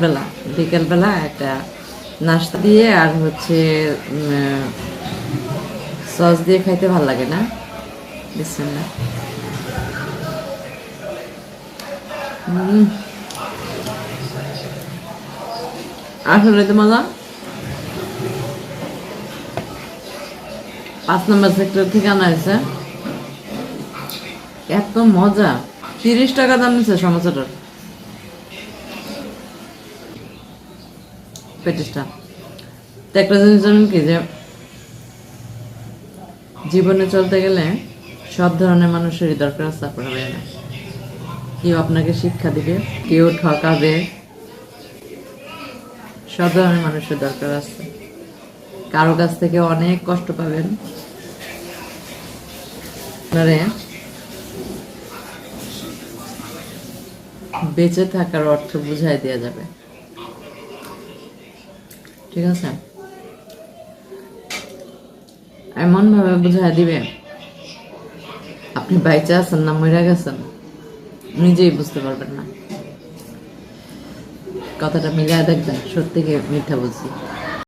বেলা বিকেলবেলা একটা নাস্তা দিয়ে আর হচ্ছে সস দিয়ে খাইতে ভালো লাগে না? বিসমিল্লাহ। আসলে তো মজা। 5 নম্বর সেক্টর থেকে আনা হয়েছে, এত মজা। 30 টাকা দাম নিচ্ছে সমোসাটার, পেটিসটা। তো একটা জিনিস জানেন কি, যে জীবনে চলতে গেলে সব ধরনের মানুষেরই দরকার আছে। আপনার না, কেউ আপনাকে শিক্ষা দিবে, কেউ ঠকাবে, সব ধরনের মানুষের দরকার আছে। কারো কাছ থেকে অনেক কষ্ট পাবেন, আপনারে বেঁচে থাকার অর্থ বুঝাই দেওয়া যাবে। ঠিক আছে, এমন ভাবে বুঝাই দিবে আপনি বাইচে আছেন না মরে গেছেন নিজেই বুঝতে পারবেন না। কথাটা মিলিয়ে দেখবেন, সত্যি মিথ্যা বলছি।